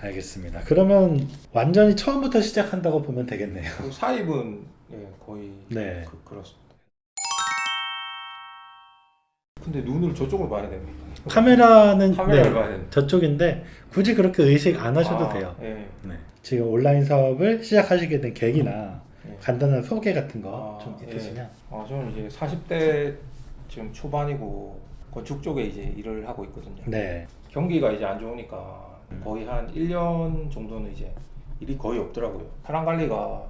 알겠습니다. 그러면 완전히 처음부터 시작한다고 보면 되겠네요. 그 사입은 거의 네. 그렇습니다. 근데 눈을 저쪽으로 봐야 됩니까? 카메라는 카메라를 봐야 됩니다. 저쪽인데 굳이 그렇게 의식 안 하셔도 돼요. 예. 네. 지금 온라인 사업을 시작하시게 된 계기나 예. 간단한 소개 같은 거 좀 있으시면. 저는 이제 40대 지금 초반이고 건축 쪽에 이제 일을 하고 있거든요. 네. 경기가 이제 안 좋으니까 거의 한 1년 정도는 이제 일이 거의 없더라고요. 사람 관리가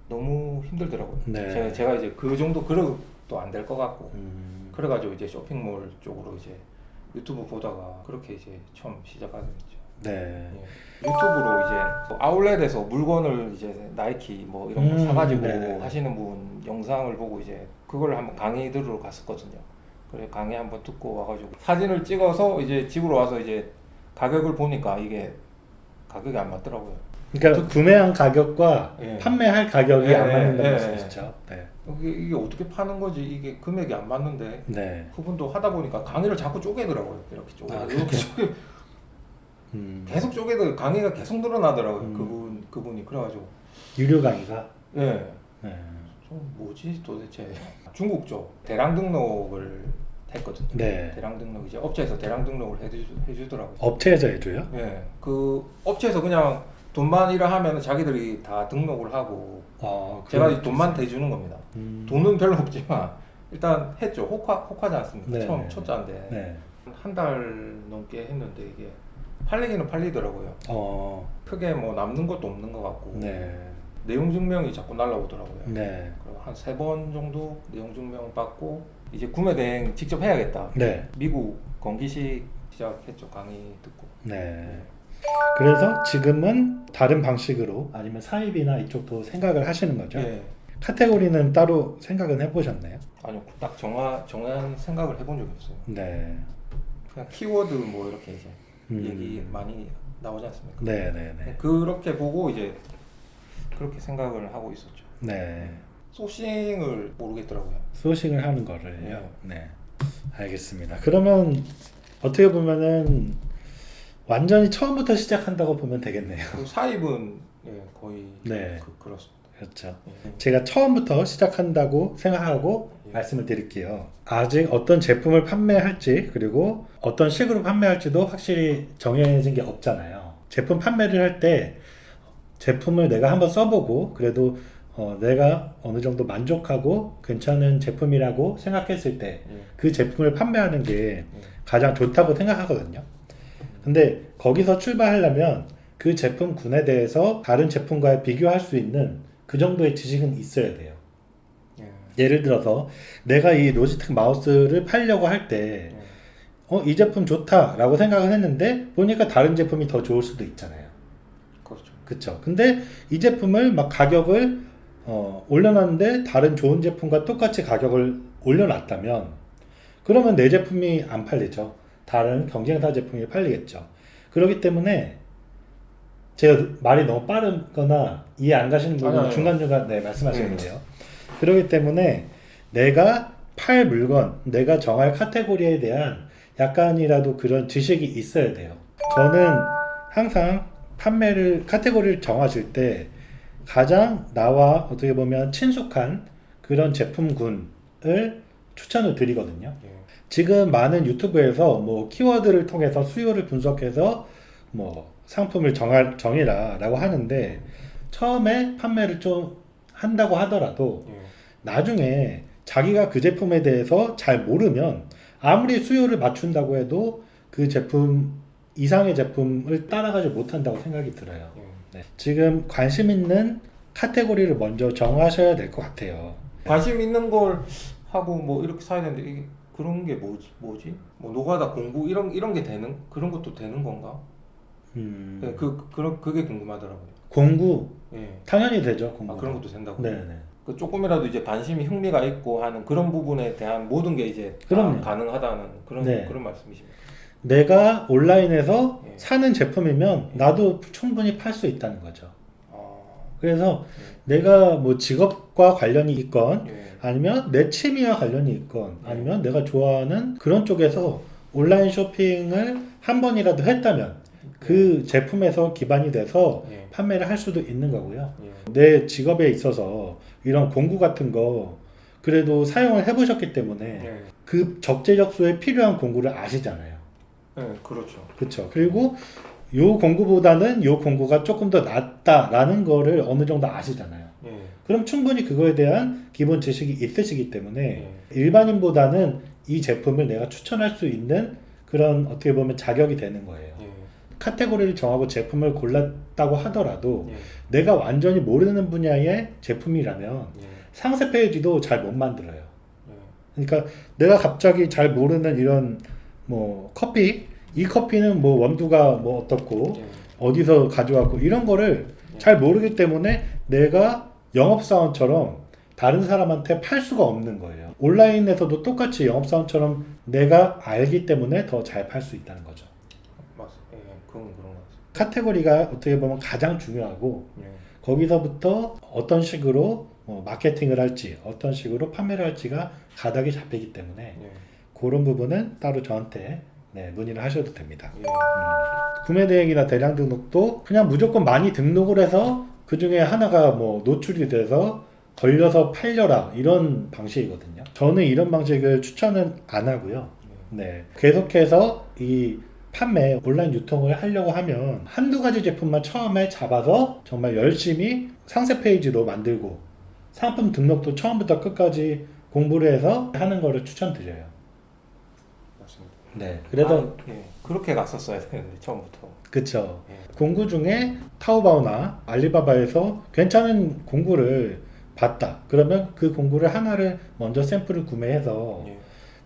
너무 힘들더라고요. 네. 제가 이제 그 정도 그릇도 안 될 것 같고 그래가지고 이제 쇼핑몰 쪽으로 이제 유튜브 보다가 그렇게 이제 처음 시작하게 됐죠. 네. 예. 유튜브로 이제 아울렛에서 물건을 이제 나이키 뭐 이런 거 사가지고 네. 하시는 분 영상을 보고 이제 그걸 한번 강의 들으러 갔었거든요. 그래 강의 한번 듣고 와가지고 사진을 찍어서 이제 집으로 와서 이제 가격을 보니까 이게 가격이 안 맞더라고요. 그러니까 구매한 가격과 예. 판매할 가격이 안 맞는다는 예. 말씀이시죠? 네. 이게 어떻게 파는 거지? 이게 금액이 안 맞는데 네. 그분도 하다 보니까 강의를 자꾸 쪼개더라고요. 이렇게 이렇게 쪼개 계속 쪼개도 강의가 계속 늘어나더라고요. 그분이 그래가지고 유료 강의가. 예. 네. 좀 뭐지 도대체 중국 쪽 대량 등록을 했거든요. 네. 대량 등록 이제 업체에서 대량 등록을 해주더라고요. 업체에서 해줘요? 예. 그 업체에서 그냥 돈만 일하면 자기들이 다 등록을 하고 제가 이 돈만 대주는 겁니다. 돈은 별로 없지만 일단 했죠. 호카지 않습니까? 네. 처음 첫 자인데 네. 한 달 넘게 했는데 이게 팔리기는 팔리더라고요. 크게 뭐 남는 것도 없는 것 같고 네. 내용 증명이 자꾸 날라오더라고요. 네. 한 3번 정도 내용 증명 받고 이제 구매 대행 직접 해야겠다. 네. 미국 건기식 시작했죠. 강의 듣고. 네. 그래서 지금은 다른 방식으로 아니면 사입이나 이쪽도 생각을 하시는 거죠? 예. 카테고리는 따로 생각은 해보셨나요? 아니요, 딱 정한 생각을 해본 적이 없어요. 네. 그냥 키워드 뭐 이렇게 이제 얘기 많이 나오지 않습니까? 네네네. 그렇게 보고 이제 그렇게 생각을 하고 있었죠. 네. 소싱을 모르겠더라고요. 소싱을 하는 거를요. 네. 알겠습니다. 그러면 어떻게 보면은 완전히 처음부터 시작한다고 보면 되겠네요. 그 사입은 거의 네. 그렇습니다. 그렇죠. 예. 제가 처음부터 시작한다고 생각하고 말씀을 드릴게요. 아직 어떤 제품을 판매할지 그리고 어떤 식으로 판매할지도 확실히 정해진 게 없잖아요. 제품 판매를 할 때 제품을 내가 한번 써보고 그래도 내가 어느 정도 만족하고 괜찮은 제품이라고 생각했을 때 그 제품을 판매하는 게 가장 좋다고 생각하거든요. 근데 거기서 출발하려면 그 제품군에 대해서 다른 제품과 비교할 수 있는 그 정도의 지식은 있어야 돼요. 예를 들어서 내가 이 로지텍 마우스를 팔려고 할 때 이 제품 좋다라고 생각을 했는데 보니까 다른 제품이 더 좋을 수도 있잖아요. 그렇죠. 그쵸. 근데 이 제품을 막 가격을 올려놨는데 다른 좋은 제품과 똑같이 가격을 올려놨다면 그러면 내 제품이 안 팔리죠. 다른 경쟁사 제품이 팔리겠죠. 그렇기 때문에 제가 말이 너무 빠르거나 이해 안 가시는 부분 중간중간 말씀하시면 돼요. 그렇기 때문에 내가 팔 물건, 내가 정할 카테고리에 대한 약간이라도 그런 지식이 있어야 돼요. 저는 항상 카테고리를 정하실 때 가장 나와 어떻게 보면 친숙한 그런 제품군을 추천을 드리거든요. 지금 많은 유튜브에서 뭐 키워드를 통해서 수요를 분석해서 뭐 상품을 정해라 라고 하는데 처음에 판매를 좀 한다고 하더라도 나중에 자기가 그 제품에 대해서 잘 모르면 아무리 수요를 맞춘다고 해도 그 제품 이상의 제품을 따라가지 못한다고 생각이 들어요. 네. 지금 관심 있는 카테고리를 먼저 정하셔야 될 것 같아요. 관심 있는 걸 하고 뭐 이렇게 사야 되는데 이게 그런 게 뭐지? 뭐 노가다 공부 이런 게 되는 그런 것도 되는 건가? 그게 궁금하더라고요. 공구 예. 당연히 되죠. 공구. 그런 것도 된다고. 네네. 그 조금이라도 이제 관심이 흥미가 있고 하는 그런 부분에 대한 모든 게 이제 다 가능하다는 그런 말씀이십니까? 내가 온라인에서 사는 제품이면 나도 충분히 팔 수 있다는 거죠. 그래서 내가 뭐 직업과 관련이 있건 아니면 내 취미와 관련이 있건 아니면 내가 좋아하는 그런 쪽에서 온라인 쇼핑을 한 번이라도 했다면 그 제품에서 기반이 돼서 예. 판매를 할 수도 있는 거고요. 예. 내 직업에 있어서 이런 공구 같은 거 그래도 사용을 해보셨기 때문에 예. 그 적재적소에 필요한 공구를 아시잖아요. 예. 그렇죠. 그렇죠. 그리고 요 공구보다는 요 공구가 조금 더 낫다라는 거를 어느 정도 아시잖아요. 예. 그럼 충분히 그거에 대한 기본 지식이 있으시기 때문에 예. 일반인보다는 이 제품을 내가 추천할 수 있는 그런 어떻게 보면 자격이 되는 거예요. 예. 카테고리를 정하고 제품을 골랐다고 하더라도 예. 내가 완전히 모르는 분야의 제품이라면 예. 상세 페이지도 잘 못 만들어요. 예. 그러니까 내가 갑자기 잘 모르는 이런 뭐 커피, 이 커피는 뭐 원두가 뭐 어떻고 예. 어디서 가져왔고 이런 거를 잘 모르기 때문에 내가 영업사원처럼 다른 사람한테 팔 수가 없는 거예요. 온라인에서도 똑같이 영업사원처럼 내가 알기 때문에 더 잘 팔 수 있다는 거죠. 맞습니다. 예. 그건 그런 것 같습니다. 카테고리가 어떻게 보면 가장 중요하고 예. 거기서부터 어떤 식으로 마케팅을 할지 어떤 식으로 판매를 할지가 가닥이 잡히기 때문에 예. 그런 부분은 따로 저한테 문의를 하셔도 됩니다. 예. 구매 대행이나 대량 등록도 그냥 무조건 많이 등록을 해서 그 중에 하나가 뭐 노출이 돼서 걸려서 팔려라 이런 방식이거든요. 저는 이런 방식을 추천은 안 하고요. 네, 계속해서 이 판매 온라인 유통을 하려고 하면 한두 가지 제품만 처음에 잡아서 정말 열심히 상세 페이지도 만들고 상품 등록도 처음부터 끝까지 공부를 해서 하는 거를 추천드려요. 맞습니다. 네, 그래서 예. 그렇게 갔었어야 되는데 처음부터. 그쵸. 예. 공구 중에 타오바오나 알리바바에서 괜찮은 공구를 봤다. 그러면 그 공구를 하나를 먼저 샘플을 구매해서 예.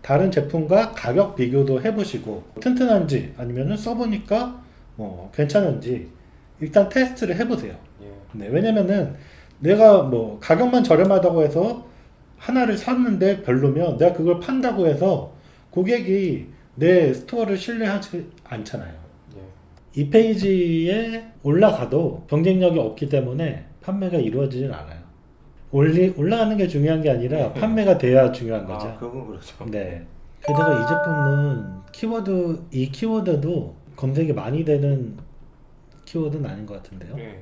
다른 제품과 가격 비교도 해보시고 튼튼한지 아니면은 써보니까 뭐 괜찮은지 일단 테스트를 해보세요. 예. 네, 왜냐면은 내가 뭐 가격만 저렴하다고 해서 하나를 샀는데 별로면 내가 그걸 판다고 해서 고객이 내 스토어를 신뢰하지 않잖아요. 예. 이 페이지에 올라가도 경쟁력이 없기 때문에 판매가 이루어지진 않아요. 올라가는 게 중요한 게 아니라 판매가 돼야 중요한 거죠. 아, 그건 그렇죠. 네. 게다가 이 제품은 이 키워드도 검색이 많이 되는 키워드는 아닌 것 같은데요. 예.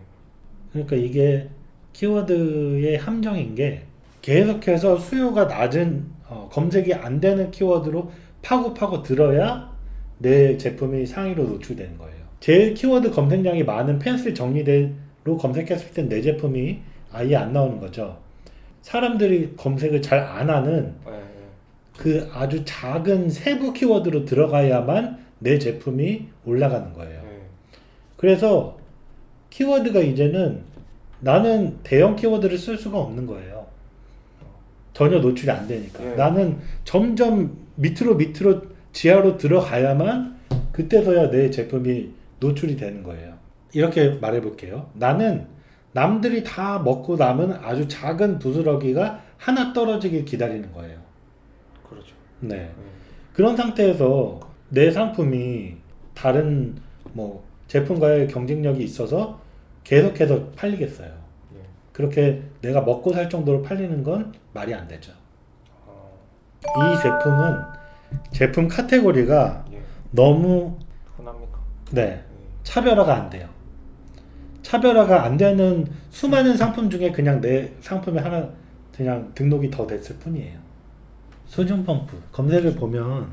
그러니까 이게 키워드의 함정인 게 계속해서 수요가 낮은 검색이 안 되는 키워드로 파고 들어야 내 제품이 상위로 노출되는 거예요. 제일 키워드 검색량이 많은 펜슬 정리대로 검색했을 땐 내 제품이 아예 안 나오는 거죠. 사람들이 검색을 잘 안 하는 예. 예. 그 아주 작은 세부 키워드로 들어가야만 내 제품이 올라가는 거예요. 예. 그래서 키워드가 이제는 나는 대형 키워드를 쓸 수가 없는 거예요. 전혀 노출이 안 되니까. 예. 나는 점점 밑으로 지하로 들어가야만 그때서야 내 제품이 노출이 되는 거예요. 이렇게 말해 볼게요. 나는 남들이 다 먹고 남은 아주 작은 부스러기가 하나 떨어지길 기다리는 거예요. 그렇죠. 네. 예. 그런 상태에서 내 상품이 다른 뭐 제품과의 경쟁력이 있어서 계속해서 팔리겠어요. 예. 그렇게 내가 먹고 살 정도로 팔리는 건 말이 안 되죠. 아, 이 제품은 제품 카테고리가 예. 너무 흔합니까? 네, 예. 차별화가 안 돼요. 차별화가 안 되는 수많은 상품 중에 그냥 내 상품에 하나 그냥 등록이 더 됐을 뿐이에요. 수중 펌프 검색을 보면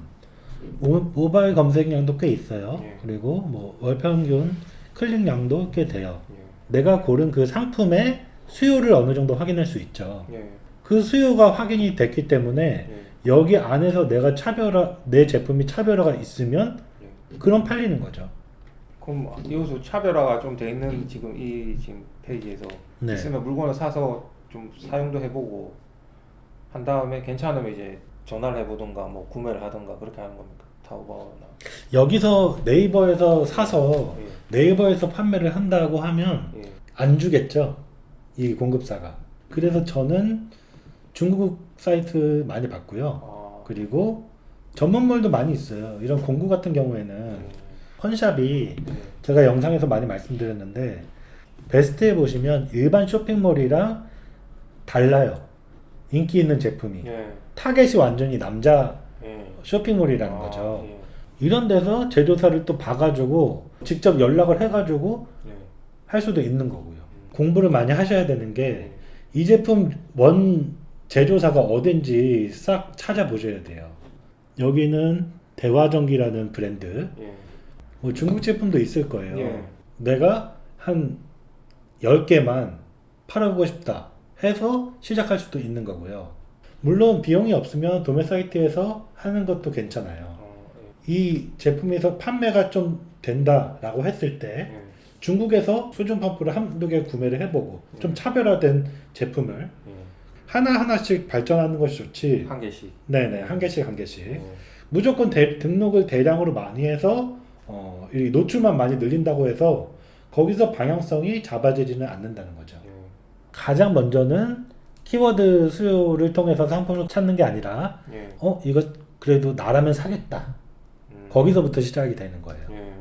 모바일 검색량도 꽤 있어요. 예. 그리고 뭐 월평균 클릭량도 꽤 돼요. 예. 내가 고른 그 상품의 수요를 어느 정도 확인할 수 있죠. 예. 그 수요가 확인이 됐기 때문에 예. 여기 안에서 내 제품이 차별화가 있으면 예. 그럼 팔리는 거죠. 그럼 이것도 차별화가 좀 돼 있는 지금 페이지에서 네. 있으면 물건을 사서 좀 사용도 해보고 한 다음에 괜찮으면 이제 전화를 해보든가 뭐 구매를 하든가 그렇게 하는 겁니까? 타오바오나. 여기서 네이버에서 사서 예. 네이버에서 판매를 한다고 하면 예. 안 주겠죠. 이 공급사가. 그래서 저는 중국 사이트 많이 봤고요. 아. 그리고 전문몰도 많이 있어요. 이런 공구 같은 경우에는 펀샵이 예. 제가 영상에서 많이 말씀드렸는데 베스트에 보시면 일반 쇼핑몰이랑 달라요. 인기 있는 제품이. 예. 타겟이 완전히 남자 예. 쇼핑몰이라는 아, 거죠. 예. 이런 데서 제조사를 또 봐가지고 직접 연락을 해가지고 예. 할 수도 있는 거고요. 공부를 많이 하셔야 되는 게 예. 이 제품 원 제조사가 어딘지 싹 찾아보셔야 돼요. 여기는 대화전기라는 브랜드, 예. 뭐 중국 제품도 있을 거예요. 예. 내가 한 10개만 팔아보고 싶다 해서 시작할 수도 있는 거고요. 물론 비용이 없으면 도매 사이트에서 하는 것도 괜찮아요. 이 제품에서 판매가 좀 된다라고 했을 때 예. 중국에서 수중 펌프를 한두 개 구매를 해보고 좀 차별화된 제품을 예. 하나하나씩 발전하는 것이 좋지. 한 개씩. 네네, 한 개씩 한 개씩. 예. 무조건 등록을 대량으로 많이 해서 이 노출만 많이 늘린다고 해서 거기서 방향성이 잡아지지는 않는다는 거죠. 예. 가장 먼저는 키워드 수요를 통해서 상품을 찾는 게 아니라 예. 이거 그래도 나라면 사겠다. 거기서부터 시작이 되는 거예요. 예.